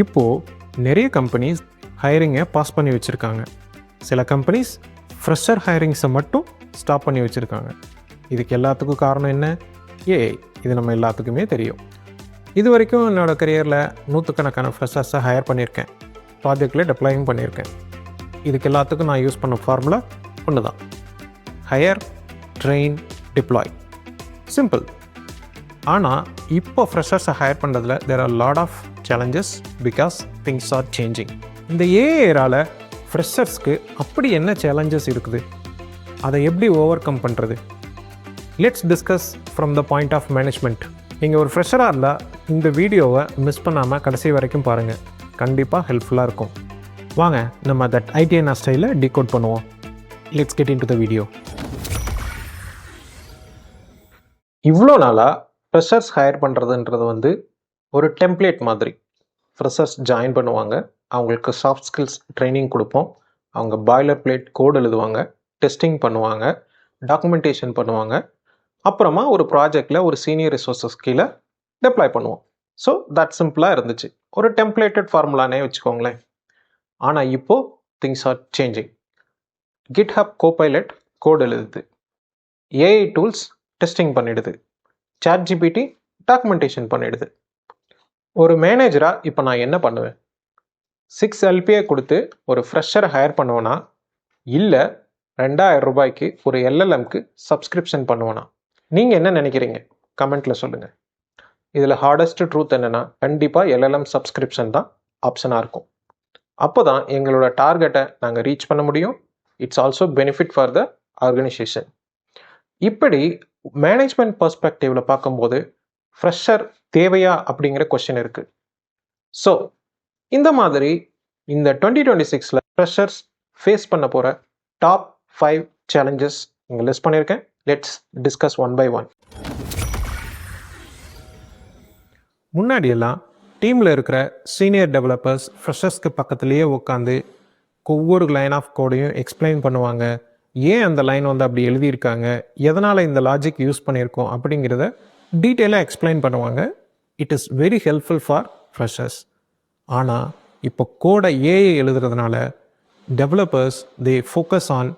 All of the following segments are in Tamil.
இப்போது நிறைய கம்பெனிஸ் ஹையரிங்கை பாஸ் பண்ணி வச்சுருக்காங்க. சில கம்பெனிஸ் ஃப்ரெஷர் ஹையரிங்ஸை மட்டும் ஸ்டாப் பண்ணி வச்சுருக்காங்க. இதுக்கு எல்லாத்துக்கும் காரணம் என்ன? ஏஐ. இது நம்ம எல்லாத்துக்குமே தெரியும். இது வரைக்கும் என்னோடய கரியரில் நூற்றுக்கணக்கான ஃப்ரெஷர்ஸை ஹையர் பண்ணியிருக்கேன். ப்ராஜெக்டில் டெப்ளாயும் பண்ணியிருக்கேன். இதுக்கு எல்லாத்துக்கும் நான் யூஸ் பண்ண ஃபார்முலா ஒன்று தான்: ஹையர், ட்ரெயின், டிப்ளாய். சிம்பிள். ஆனால் இப்போ ஃப்ரெஷர்ஸை ஹையர் பண்ணுறதுல there are lot of challenges because things are changing. இந்த ஏஐரால் ஃப்ரெஷர்ஸ்க்கு அப்படி என்ன சேலஞ்சஸ் இருக்குது? அதை எப்படி ஓவர் கம் பண்ணுறது? Let's discuss from the point of management. நீங்கள் ஒரு ஃப்ரெஷராக இருந்தால் இந்த வீடியோவை மிஸ் பண்ணாமல் கடைசி வரைக்கும் பாருங்கள். கண்டிப்பாக ஹெல்ப்ஃபுல்லாக இருக்கும். வாங்க நம்ம தட் ஐடிஐனா ஸ்டைலில் டீகோட் பண்ணுவோம். Let's get in to the video. இவ்வளோ நாளாக ஃப்ரெஷர்ஸ் ஹையர் பண்ணுறதுன்றது ஒரு டெம்ப்ளேட் மாதிரி. ஃப்ரெஷர்ஸ் ஜாயின் பண்ணுவாங்க, அவங்களுக்கு சாஃப்ட் ஸ்கில்ஸ் ட்ரைனிங் கொடுப்போம், அவங்க பாய்லர் பிளேட் கோட் எழுதுவாங்க, டெஸ்டிங் பண்ணுவாங்க, டாக்குமெண்டேஷன் பண்ணுவாங்க, அப்புறமா ஒரு ப்ராஜெக்டில் ஒரு சீனியர் ரிசோர்ஸஸ் கீழே டெப்ளாய் பண்ணுவோம். ஸோ தட் சிம்பிளாக இருந்துச்சு. ஒரு டெம்ப்ளேட்டட் ஃபார்முலானே வச்சுக்கோங்களேன். ஆனால் இப்போது things are changing. GitHub Copilot code எழுதுது, ஏஐ டூல்ஸ் டெஸ்டிங் பண்ணிடுது, சாட்ஜிபிடி டாக்குமெண்டேஷன் பண்ணிடுது. ஒரு மேனேஜராக இப்போ நான் என்ன பண்ணுவேன்? 6 LPA கொடுத்து ஒரு ஃப்ரெஷரை ஹையர் பண்ணுவேனா, இல்லை 2000 ரூபாய்க்கு ஒரு LLMக்கு சப்ஸ்கிரிப்ஷன் பண்ணுவேனா? நீங்கள் என்ன நினைக்கிறீங்க? கமெண்ட்டில் சொல்லுங்கள். இதில் ஹார்டஸ்ட் ட்ரூத் என்னென்னா, கண்டிப்பாக LLM சப்ஸ்கிரிப்ஷன் தான் ஆப்ஷனாக இருக்கும். அப்போ தான் எங்களோட டார்கெட்டை நாங்கள் ரீச் பண்ண முடியும். It's also benefit for the organisation. இப்படி மேனேஜ்மெண்ட் பர்ஸ்பெக்டிவில் பார்க்கும்போது ஃப்ரெஷர் தேவையா அப்படிங்கிற கொஸ்டின் இருக்குது. ஸோ இந்த மாதிரி இந்த 2026 ஃப்ரெஷர்ஸ் ஃபேஸ் பண்ண போகிற டாப் 5 சேலஞ்சஸ் இங்கே லிஸ்ட் பண்ணியிருக்கேன். Let's discuss one by one. முன்னாடியெல்லாம் டீமில் இருக்கிற சீனியர் டெவலப்பர்ஸ் ஃப்ரெஷர்ஸ்க்கு பக்கத்துலேயே உட்காந்து ஒவ்வொரு லைன் ஆஃப் கோடையும் எக்ஸ்பிளைன் பண்ணுவாங்க. ஏன் அந்த லைன் அப்படி எழுதியிருக்காங்க, எதனால் இந்த லாஜிக் யூஸ் பண்ணியிருக்கோம் அப்படிங்கிறத டீட்டெயிலாக எக்ஸ்பிளைன் பண்ணுவாங்க. It is very helpful for freshers. ஆனால் இப்போ கோடை ஏஐ எழுதுறதுனால developers they focus on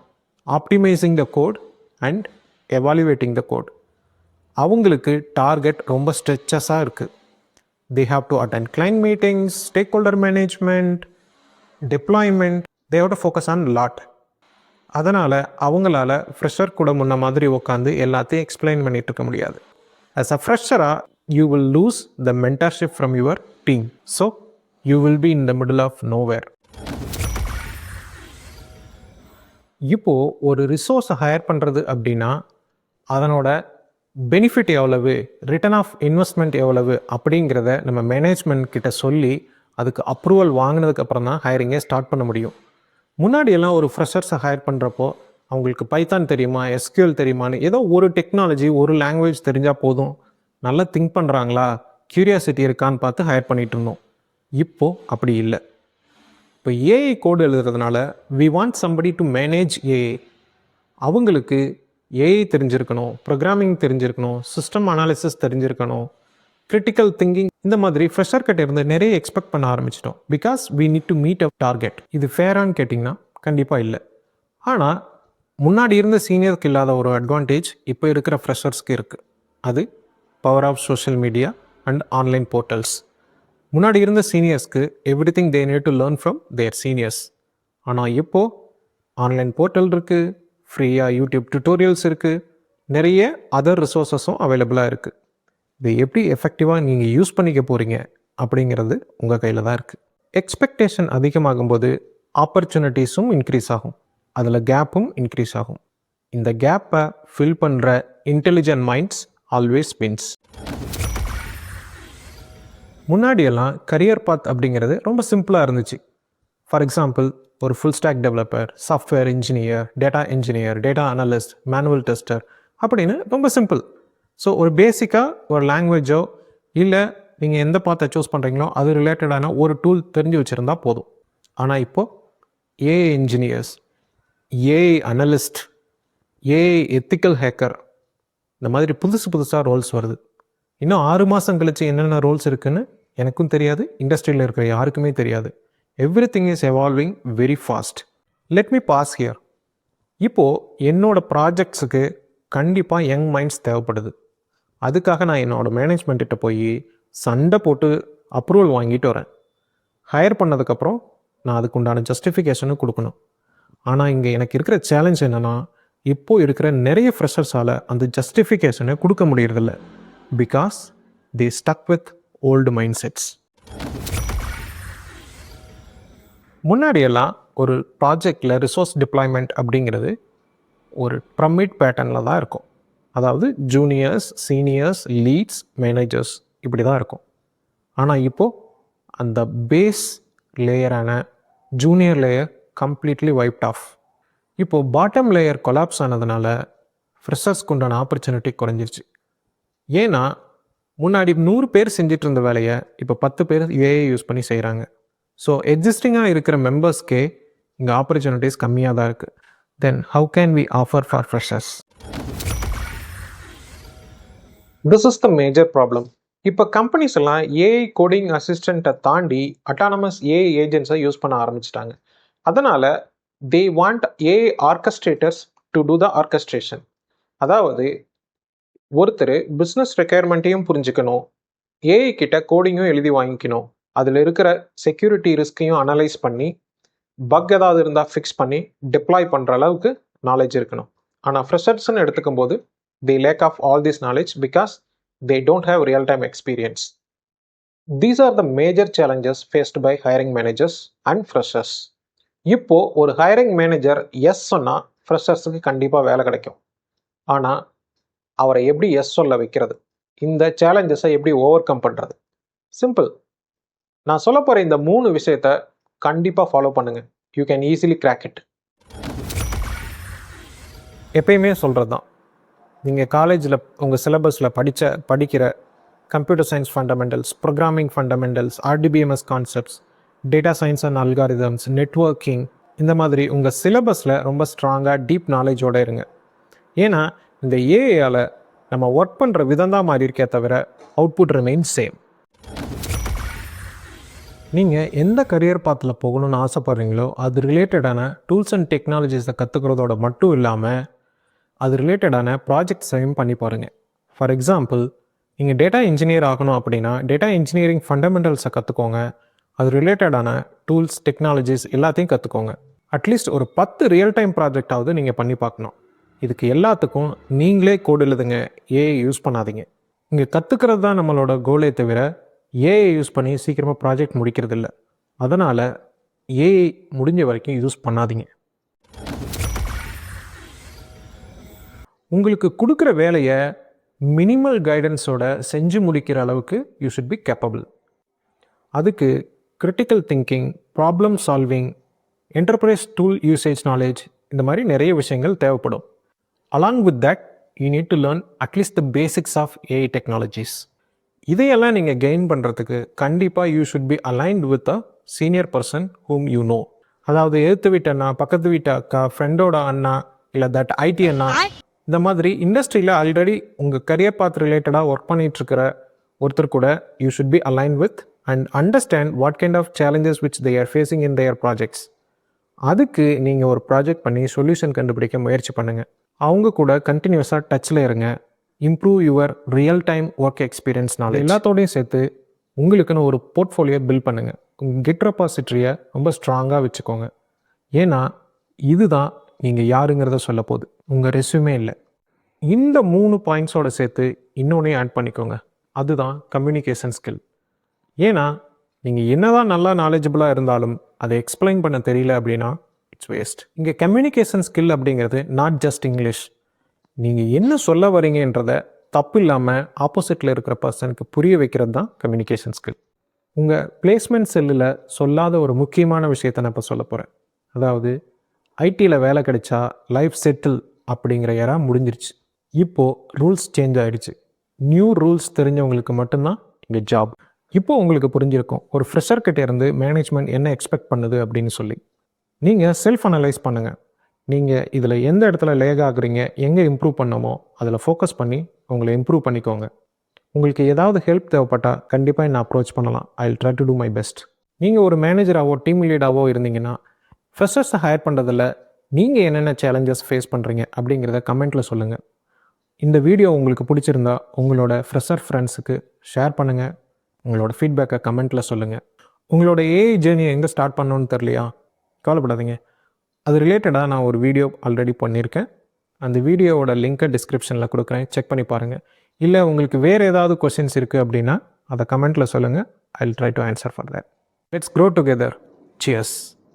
optimizing the code and evaluating the code. அவங்களுக்கு டார்கெட் ரொம்ப ஸ்ட்ரெச்சஸாக இருக்குது. They have to attend client meetings, stakeholder management, deployment. They have to focus on a lot. அதனால் அவங்களால ஃப்ரெஷர் கூட முன்ன மாதிரி உட்காந்து எல்லாத்தையும் எக்ஸ்பிளைன் பண்ணிட்டு இருக்க முடியாது. As a fresher, you will lose the mentorship from your team. So, you will be in the middle of nowhere. இப்போது ஒரு ரிசோர்ஸை ஹையர் பண்ணுறது அப்படின்னா அதனோட பெனிஃபிட் எவ்வளவு, ரிட்டர்ன் ஆஃப் இன்வெஸ்ட்மெண்ட் எவ்வளவு அப்படிங்கிறத நம்ம மேனேஜ்மெண்ட் கிட்ட சொல்லி அதுக்கு அப்ரூவல் வாங்கினதுக்கப்புறம் தான் ஹையரிங்கை ஸ்டார்ட் பண்ண முடியும். முன்னாடியெல்லாம் ஒரு ஃப்ரெஷர்ஸை ஹையர் பண்ணுறப்போ அவங்களுக்கு பைத்தான் தெரியுமா, SQL தெரியுமான்னு ஏதோ ஒரு டெக்னாலஜி, ஒரு லாங்குவேஜ் தெரிஞ்சால் போதும், நல்லா திங்க் பண்ணுறாங்களா, க்யூரியாசிட்டி இருக்கான்னு பார்த்து ஹையர் பண்ணிகிட்டு இருந்தோம். இப்போது அப்படி இல்லை. இப்போ ஏஐ கோடு எழுதுறதுனால we want somebody to manage AI. அவங்களுக்கு ஏஐ தெரிஞ்சிருக்கணும், ப்ரோக்ராமிங் தெரிஞ்சிருக்கணும், சிஸ்டம் அனாலிசிஸ் தெரிஞ்சிருக்கணும், கிரிட்டிக்கல் திங்கிங். இந்த மாதிரி ஃப்ரெஷர் கிட்ட இருந்து நிறைய எக்ஸ்பெக்ட் பண்ண ஆரம்பிச்சிட்டோம். Because we need to meet a target. இது ஃபேரான்னு கேட்டிங்கன்னா கண்டிப்பாக இல்லை. ஆனால் முன்னாடி இருந்த சீனியருக்கு இல்லாத ஒரு அட்வான்டேஜ் இப்போ இருக்கிற ஃப்ரெஷர்ஸ்க்கு இருக்குது. அது power of social media and online portals. முன்னாடி இருந்த சீனியர்ஸ்க்கு everything they need to learn from their seniors. ஆனால் இப்போது ஆன்லைன் போர்ட்டல் இருக்குது, ஃப்ரீயாக யூடியூப் டியூட்டோரியல்ஸ் இருக்குது, நிறைய அதர் ரிசோர்ஸஸும் அவைலபிளாக இருக்குது. இதை எப்படி எஃபெக்டிவாக நீங்கள் யூஸ் பண்ணிக்க போகிறீங்க அப்படிங்கிறது உங்கள் கையில் தான் இருக்குது. எக்ஸ்பெக்டேஷன் அதிகமாகும்போது ஆப்பர்ச்சுனிட்டிஸும் இன்க்ரீஸ் ஆகும், அதில் கேப்பும் இன்க்ரீஸ் ஆகும். இந்த கேப்பை ஃபில் பண்ணுற இன்டெலிஜென்ட் மைண்ட்ஸ் ஆல்வேஸ் வின்ஸ். முன்னாடியெல்லாம் கரியர் பாத் அப்படிங்கிறது ரொம்ப சிம்பிளாக இருந்துச்சு. ஃபார் எக்ஸாம்பிள், ஒரு full stock developer, software engineer, data engineer, data analyst, manual tester அப்படின்னு ரொம்ப சிம்பிள். ஸோ ஒரு பேசிக்காக ஒரு லாங்குவேஜோ இல்லை நீங்கள் எந்த பாத்தை சூஸ் பண்ணுறீங்களோ அது ரிலேட்டடான ஒரு டூல் தெரிஞ்சு வச்சுருந்தா போதும். ஆனால் இப்போது AI engineers, AI analyst, AI ethical hacker, இந்த மாதிரி புதுசாக ரோல்ஸ் வருது. இன்னும் 6 மாதம் கழிச்சு என்னென்ன ரோல்ஸ் இருக்குதுன்னு எனக்கும் தெரியாது, இண்டஸ்ட்ரியில் இருக்கிற யாருக்குமே தெரியாது. Everything is evolving very fast. Let me pass here. இப்போது என்னோடய ப்ராஜெக்ட்ஸுக்கு கண்டிப்பாக யங் மைண்ட்ஸ் தேவைப்படுது. அதுக்காக நான் என்னோடய மேனேஜ்மெண்ட்டிட்ட போய் சண்டை போட்டு அப்ரூவல் வாங்கிட்டு வரேன். ஹையர் பண்ணதுக்கப்புறம் நான் அதுக்கு உண்டான ஜஸ்டிஃபிகேஷனும் கொடுக்கணும். ஆனால் இங்கே எனக்கு இருக்கிற சேலஞ்ச் என்னென்னா, இப்போது இருக்கிற நிறைய ஃப்ரெஷர்ஸால் அந்த ஜஸ்டிஃபிகேஷனை கொடுக்க முடியறதில்ல. Because they stuck with old mind sets. முன்னாடியெல்லாம் ஒரு ப்ராஜெக்டில் ரிசோர்ஸ் டிப்ளாய்மெண்ட் அப்படிங்கிறது ஒரு பிரமிட் பேட்டர்னில் தான் இருக்கும். அதாவது ஜூனியர்ஸ், சீனியர்ஸ், லீட்ஸ், மேனேஜர்ஸ் இப்படி தான் இருக்கும். ஆனால் இப்போது அந்த பேஸ் லேயரான junior layer completely wiped off. இப்போது பாட்டம் லேயர் கொலாப்ஸ் ஆனதுனால ஃப்ரெஷர்ஸ்க்கு உண்டான ஆப்பர்ச்சுனிட்டி குறைஞ்சிருச்சு. ஏன்னா முன்னாடி 100 பேர் செஞ்சிட்டு இருந்த வேலையை இப்போ 10 பேர் ஏஐ யூஸ் பண்ணி செய்கிறாங்க. ஸோ எக்ஸிஸ்டிங்காக இருக்கிற மெம்பர்ஸ்க்கே இங்கே ஆப்பர்ச்சுனிட்டிஸ் கம்மியாக தான் இருக்குது. Then how can we offer for freshers? This is the major problem. இப்போ கம்பெனிஸ் எல்லாம் ஏஐ கோடிங் அசிஸ்டண்ட்டை தாண்டி அட்டானமஸ் ஏஐ ஏஜென்ட்ஸை யூஸ் பண்ண ஆரம்பிச்சிட்டாங்க. அதனால் they want AI orchestrators to do the orchestration. அதாவது ஒருத்தர் பிஸ்னஸ் ரெக்யர்மெண்ட்டையும் புரிஞ்சுக்கணும், ஏஐ கிட்ட கோடிங்கும் எழுதி வாங்கிக்கணும், அதில் இருக்கிற செக்யூரிட்டி ரிஸ்கையும் அனலைஸ் பண்ணி பக் ஏதாவது இருந்தால் ஃபிக்ஸ் பண்ணி டிப்ளாய் பண்ணுற அளவுக்கு நாலேஜ் இருக்கணும். ஆனால் ஃப்ரெஷர்ஸ்ன்னு எடுத்துக்கும் போது they lack of all this knowledge because they don't have real-time experience. These are the major challenges faced by hiring managers and freshers. இப்போ ஒரு ஹையரிங் மேனேஜர் எஸ் சொன்னால் ஃப்ரெஷர்ஸுக்கு கண்டிப்பாக வேலை கிடைக்கும். ஆனால் அவரை எப்படி எஸ் சொல்ல வைக்கிறது, இந்த சேலஞ்சஸை எப்படி ஓவர் கம் பண்ணுறது? சிம்பிள். நான் சொல்ல போகிற இந்த 3 விஷயத்தை கண்டிப்பாக ஃபாலோ பண்ணுங்கள். You can easily crack it. எப்பயுமே சொல்கிறது தான், நீங்கள் காலேஜில் உங்கள் சிலபஸில் படிக்கிற computer science fundamentals, programming fundamentals, RDBMS concepts, data science and algorithms, networking, இந்த மாதிரி உங்கள் சிலபஸில் ரொம்ப ஸ்ட்ராங்காக டீப் நாலேஜோடு இருங்க. ஏன்னா இந்த ஏஐயால் நம்ம ஒர்க் பண்ணுற விதம் தான் மாறி இருக்கே தவிர அவுட்புட் ரிமைன் சேம். நீங்கள் எந்த கரியர் பாத்தில் போகணும்னு ஆசைப்பட்றீங்களோ அது ரிலேட்டடான டூல்ஸ் அண்ட் டெக்னாலஜிஸை கற்றுக்கிறதோட மட்டும் இல்லாமல் அது ரிலேட்டடான ப்ராஜெக்ட்ஸையும் பண்ணி பாருங்கள். ஃபார் எக்ஸாம்பிள், நீங்கள் டேட்டா இன்ஜினியர் ஆகணும் அப்படின்னா டேட்டா இன்ஜினியரிங் ஃபண்டமெண்டல்ஸை கற்றுக்கோங்க. அது ரிலேட்டடான டூல்ஸ், டெக்னாலஜிஸ் எல்லாத்தையும் கற்றுக்கோங்க. அட்லீஸ்ட் ஒரு 10 ரியல் டைம் ப்ராஜெக்டாவது நீங்கள் பண்ணி பார்க்கணும். இதுக்கு எல்லாத்துக்கும் நீங்களே கோடு எழுதுங்க, ஏஐ யூஸ் பண்ணாதீங்க. இங்கே கற்றுக்கிறது தான் நம்மளோட கோலே தவிர ஏஐ யூஸ் பண்ணி சீக்கிரமாக ப்ராஜெக்ட் முடிக்கிறது இல்லை. அதனால் ஏஐ முடிஞ்ச வரைக்கும் யூஸ் பண்ணாதீங்க. உங்களுக்கு கொடுக்குற வேலையை மினிமல் கைடன்ஸோட செஞ்சு முடிக்கிற அளவுக்கு யூ ஷுட் பி கேப்பபிள். அதுக்கு critical thinking, problem solving, enterprise tool usage knowledge, இந்த மாதிரி நிறைய விஷயங்கள் தேவைப்படும். Along with that you need to learn at least the basics of AI technologies. இதையெல்லாம் நீங்கள் கெயின் பண்ணுறதுக்கு கண்டிப்பாக you should be aligned with a senior person whom you know. அதாவது எதிர்த்து வீட்டு அண்ணா, பக்கத்து வீட்டு அக்கா, ஃப்ரெண்டோட அண்ணா, இல்லை தட் ஐடி அண்ணா, இந்த மாதிரி இண்டஸ்ட்ரியில் ஆல்ரெடி உங்கள் கரியர் பாத் ரிலேட்டடாக ஒர்க் பண்ணிகிட்ருக்கிற ஒருத்தர் கூட you should be align with and understand what kind of challenges which they are facing in their projects. அதுக்கு நீங்கள் ஒரு ப்ராஜெக்ட் பண்ணி சொல்யூஷன் கண்டுபிடிக்க முயற்சி பண்ணுங்கள். அவங்க கூட கண்டினியூஸாக டச்சில் இருங்க. Improve your real time work experience knowledge. எல்லாத்தோடையும் சேர்த்து உங்களுக்குன்னு ஒரு போர்ட்ஃபோலியோ பில்ட் பண்ணுங்கள். உங்கள் கிட் ரெபாசிட்டரியை ரொம்ப ஸ்ட்ராங்காக வச்சுக்கோங்க. ஏன்னா இதுதான் நீங்கள் யாருங்கிறத சொல்ல போகுது, உங்கள் ரெஸ்யூமே இல்லை. இந்த 3 பாயிண்ட்ஸோடு சேர்த்து இன்னொன்னையும் ஆட் பண்ணிக்கோங்க. அதுதான் கம்யூனிகேஷன் ஸ்கில். ஏன்னா நீங்கள் என்னதான் நல்லா நாலேஜபிளாக இருந்தாலும் அதை எக்ஸ்பிளைன் பண்ண தெரியல அப்படின்னா இட்ஸ் வேஸ்ட். இங்கே கம்யூனிகேஷன் ஸ்கில் அப்படிங்கிறது நாட் ஜஸ்ட் இங்கிலீஷ். நீங்கள் என்ன சொல்ல வரீங்கன்றதை தப்பு இல்லாமல் ஆப்போசிட்டில் இருக்கிற பர்சனுக்கு புரிய வைக்கிறது தான் கம்யூனிகேஷன் ஸ்கில். உங்கள் பிளேஸ்மெண்ட் செல்லில் சொல்லாத ஒரு முக்கியமான விஷயத்தை நான் இப்போ சொல்ல போகிறேன். அதாவது ஐடியில் வேலை கிடைச்சா லைஃப் செட்டில் அப்படிங்கிற ஏரா முடிஞ்சிருச்சு. இப்போது ரூல்ஸ் சேஞ்ச் ஆகிடுச்சு. நியூ ரூல்ஸ் தெரிஞ்சவங்களுக்கு மட்டும்தான் இங்கே ஜாப். இப்போது உங்களுக்கு புரிஞ்சிருக்கும் ஒரு ஃப்ரெஷர்கிட்ட இருந்து மேனேஜ்மெண்ட் என்ன எக்ஸ்பெக்ட் பண்ணுது அப்படின்னு சொல்லி. நீங்கள் செல்ஃப் அனலைஸ் பண்ணுங்கள். நீங்கள் இதில் எந்த இடத்துல லேக் ஆகுறீங்க, எங்கே இம்ப்ரூவ் பண்ணமோ அதில் ஃபோக்கஸ் பண்ணி உங்களை இம்ப்ரூவ் பண்ணிக்கோங்க. உங்களுக்கு ஏதாவது ஹெல்ப் தேவைப்பட்டால் கண்டிப்பாக என்னை அப்ரோச் பண்ணலாம். I will try to do my best. நீங்கள் ஒரு மேனேஜராகவோ டீம் லீடாவோ இருந்தீங்கன்னா ஃப்ரெஷர்ஸை ஹையர் பண்ணுறதில் நீங்கள் என்னென்ன சேலஞ்சஸ் ஃபேஸ் பண்ணுறீங்க அப்படிங்கிறத கமெண்ட்டில் சொல்லுங்கள். இந்த வீடியோ உங்களுக்கு பிடிச்சிருந்தா உங்களோட ஃப்ரெஷர் ஃப்ரெண்ட்ஸுக்கு ஷேர் பண்ணுங்கள். உங்களோட ஃபீட்பேக்கை கமெண்ட்டில் சொல்லுங்கள். உங்களோட ஏஐ ஜேர்னியை எங்கே ஸ்டார்ட் பண்ணணுன்னு தெரியலையா? கவலைப்படாதீங்க. அது ரிலேட்டடாக நான் ஒரு வீடியோ ஆல்ரெடி பண்ணியிருக்கேன். அந்த வீடியோவோட லிங்க்கை டிஸ்கிரிப்ஷனில் கொடுக்குறேன், செக் பண்ணி பாருங்கள். இல்லை உங்களுக்கு வேறு ஏதாவது கொஷின்ஸ் இருக்குது அப்படின்னா அதை கமெண்ட்டில் சொல்லுங்கள். I will try to answer for that. Let's grow together. Cheers.